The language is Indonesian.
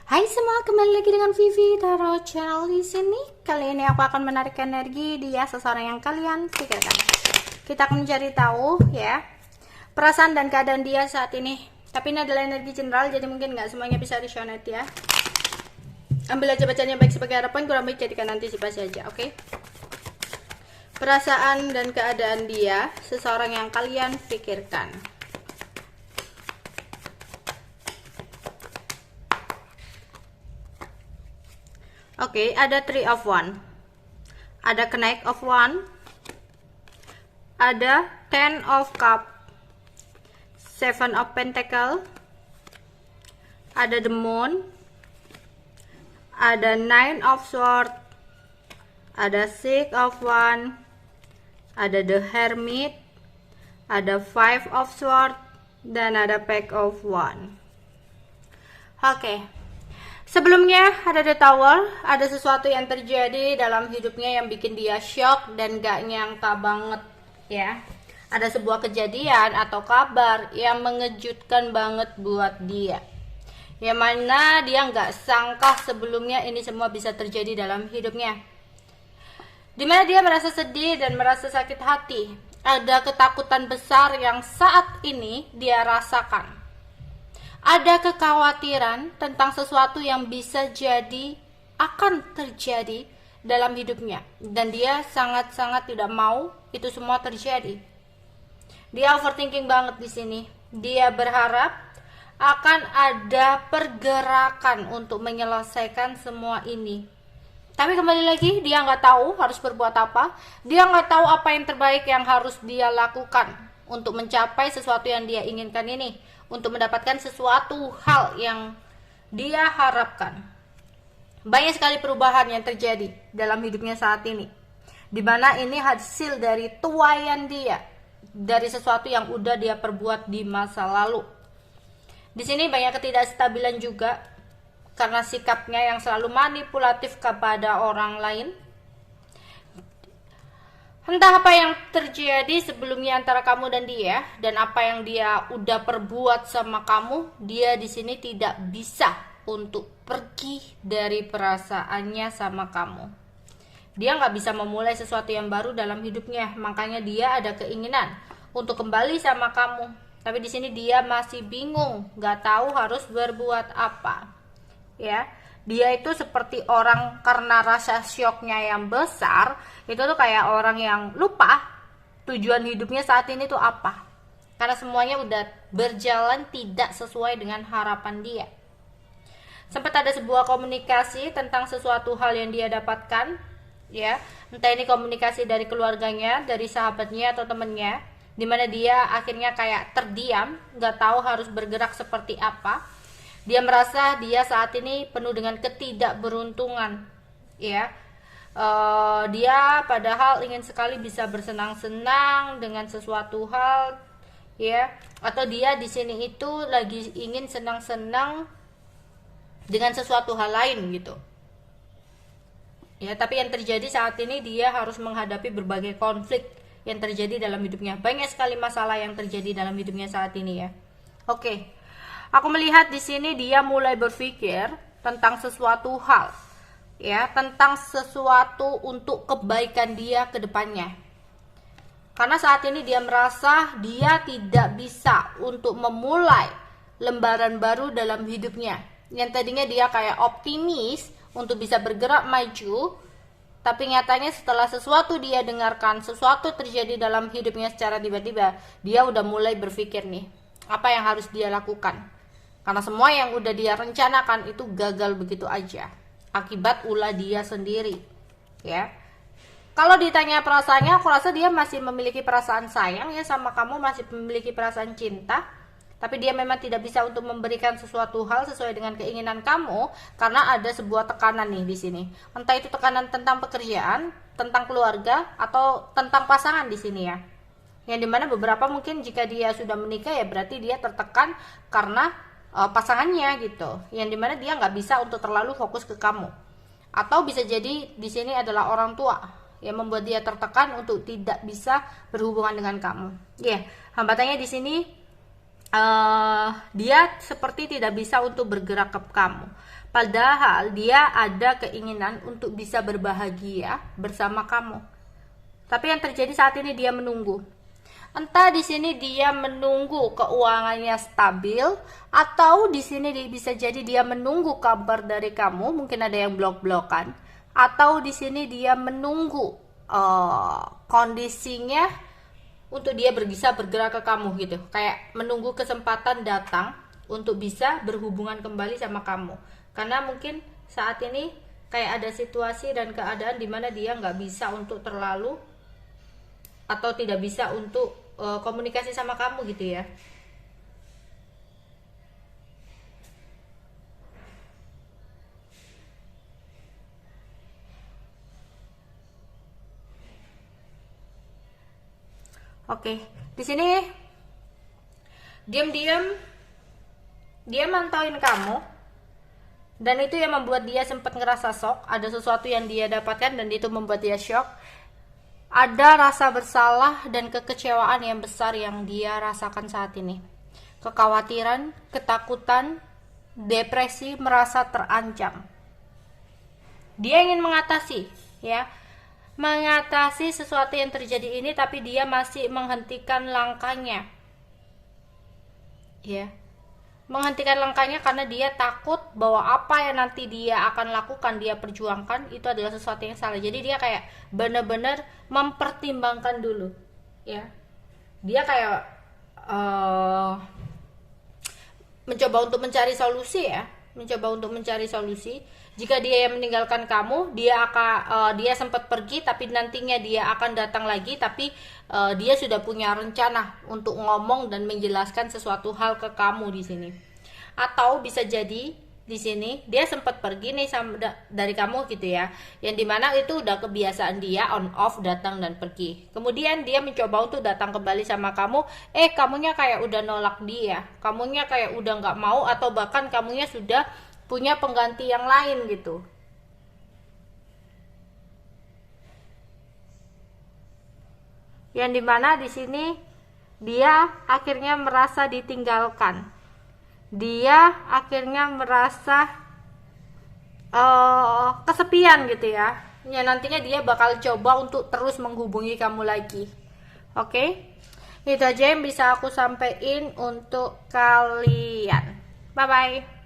Hai semua, kembali lagi dengan Vivi Tarot Channel di sini. Kali ini aku akan menarik energi dia seseorang yang kalian pikirkan. Kita akan mencari tahu ya perasaan dan keadaan dia saat ini. Tapi ini adalah energi general, jadi mungkin nggak semuanya bisa resonate ya. Ambil aja bacanya baik sebagai harapan, kurang baik jadikan antisipasi aja, oke? Perasaan dan keadaan dia seseorang yang kalian pikirkan. Oke, ada Three of One, ada Knight of One, ada Ten of Cup, Seven of Pentacle, ada The Moon, ada Nine of Swords, ada Six of One, ada The Hermit, ada Five of Swords, dan ada Pack of One. Oke. Sebelumnya ada The Tower, ada sesuatu yang terjadi dalam hidupnya yang bikin dia shock dan gak nyangka banget ya. Ada sebuah kejadian atau kabar yang mengejutkan banget buat dia. Yang mana dia gak sangka sebelumnya ini semua bisa terjadi dalam hidupnya. Dimana dia merasa sedih dan merasa sakit hati. Ada ketakutan besar yang saat ini dia rasakan. Ada kekhawatiran tentang sesuatu yang bisa jadi akan terjadi dalam hidupnya, dan dia sangat-sangat tidak mau itu semua terjadi. Dia overthinking banget di sini. Dia berharap akan ada pergerakan untuk menyelesaikan semua ini. Tapi kembali lagi, dia nggak tahu harus berbuat apa. Dia nggak tahu apa yang terbaik yang harus dia lakukan untuk mencapai sesuatu yang dia inginkan ini, untuk mendapatkan sesuatu hal yang dia harapkan. Banyak sekali perubahan yang terjadi dalam hidupnya saat ini, dimana ini hasil dari tuaian dia dari sesuatu yang udah dia perbuat di masa lalu. Di sini banyak ketidakstabilan juga karena sikapnya yang selalu manipulatif kepada orang lain. Entah apa yang terjadi sebelumnya antara kamu dan dia, dan apa yang dia udah perbuat sama kamu, dia di sini tidak bisa untuk pergi dari perasaannya sama kamu. Dia nggak bisa memulai sesuatu yang baru dalam hidupnya, makanya dia ada keinginan untuk kembali sama kamu. Tapi di sini dia masih bingung, nggak tahu harus berbuat apa. Ya. Dia itu seperti orang karena rasa syoknya yang besar, itu tuh kayak orang yang lupa tujuan hidupnya saat ini tuh apa. Karena semuanya udah berjalan tidak sesuai dengan harapan dia. Sempat ada sebuah komunikasi tentang sesuatu hal yang dia dapatkan, ya. Entah ini komunikasi dari keluarganya, dari sahabatnya atau temennya, dimana dia akhirnya kayak terdiam, nggak tahu harus bergerak seperti apa. Dia merasa dia saat ini penuh dengan ketidakberuntungan, ya. Dia padahal ingin sekali bisa bersenang-senang dengan sesuatu hal, ya. Atau dia di sini itu lagi ingin senang-senang dengan sesuatu hal lain gitu. Ya, tapi yang terjadi saat ini dia harus menghadapi berbagai konflik yang terjadi dalam hidupnya. Banyak sekali masalah yang terjadi dalam hidupnya saat ini ya. Oke. Aku melihat di sini dia mulai berpikir tentang sesuatu hal, ya, tentang sesuatu untuk kebaikan dia ke depannya. Karena saat ini dia merasa dia tidak bisa untuk memulai lembaran baru dalam hidupnya. Yang tadinya dia kayak optimis untuk bisa bergerak maju, tapi nyatanya setelah sesuatu dia dengarkan, sesuatu terjadi dalam hidupnya secara tiba-tiba, dia udah mulai berpikir nih, apa yang harus dia lakukan. Karena semua yang udah dia rencanakan itu gagal begitu aja akibat ulah dia sendiri, ya. Kalau ditanya perasaannya, aku rasa dia masih memiliki perasaan sayang ya sama kamu, masih memiliki perasaan cinta. Tapi dia memang tidak bisa untuk memberikan sesuatu hal sesuai dengan keinginan kamu karena ada sebuah tekanan nih di sini. Entah itu tekanan tentang pekerjaan, tentang keluarga, atau tentang pasangan di sini ya. Yang dimana beberapa mungkin jika dia sudah menikah ya berarti dia tertekan karena pasangannya gitu, yang dimana dia nggak bisa untuk terlalu fokus ke kamu, atau bisa jadi di sini adalah orang tua yang membuat dia tertekan untuk tidak bisa berhubungan dengan kamu. Ya, hambatannya di sini dia seperti tidak bisa untuk bergerak ke kamu. Padahal dia ada keinginan untuk bisa berbahagia bersama kamu. Tapi yang terjadi saat ini dia menunggu. Entah di sini dia menunggu keuangannya stabil, atau di sini bisa jadi dia menunggu kabar dari kamu, mungkin ada yang blok-blokan, atau di sini dia menunggu kondisinya untuk dia bisa bergerak ke kamu gitu, kayak menunggu kesempatan datang untuk bisa berhubungan kembali sama kamu. Karena mungkin saat ini kayak ada situasi dan keadaan dimana dia nggak bisa untuk terlalu atau tidak bisa untuk komunikasi sama kamu gitu ya. Oke, di sini diam-diam dia mantauin kamu, dan itu yang membuat dia sempat ngerasa shock. Ada sesuatu yang dia dapatkan dan itu membuat dia shock. Ada rasa bersalah dan kekecewaan yang besar yang dia rasakan saat ini. Kekhawatiran, ketakutan, depresi, merasa terancam. Dia ingin mengatasi, ya, mengatasi sesuatu yang terjadi ini, tapi dia masih menghentikan langkahnya, ya, menghentikan langkahnya karena dia takut bahwa apa yang nanti dia akan lakukan, dia perjuangkan, itu adalah sesuatu yang salah. Jadi dia kayak benar-benar mempertimbangkan dulu, ya. Dia kayak mencoba untuk mencari solusi, ya, mencoba untuk mencari solusi. Jika dia yang meninggalkan kamu, dia sempat pergi, tapi nantinya dia akan datang lagi, tapi dia sudah punya rencana untuk ngomong dan menjelaskan sesuatu hal ke kamu di sini. Atau bisa jadi di sini dia sempat pergi nih dari kamu gitu ya, yang dimana itu udah kebiasaan dia on off, datang dan pergi. Kemudian dia mencoba untuk datang kembali sama kamu, kamunya kayak udah nolak dia, kamunya kayak udah nggak mau, atau bahkan kamunya sudah punya pengganti yang lain gitu. Yang dimana di sini dia akhirnya merasa ditinggalkan, dia akhirnya merasa kesepian gitu ya. Ya, nantinya dia bakal coba untuk terus menghubungi kamu lagi. Oke, itu aja yang bisa aku sampaikan untuk kalian. Bye bye.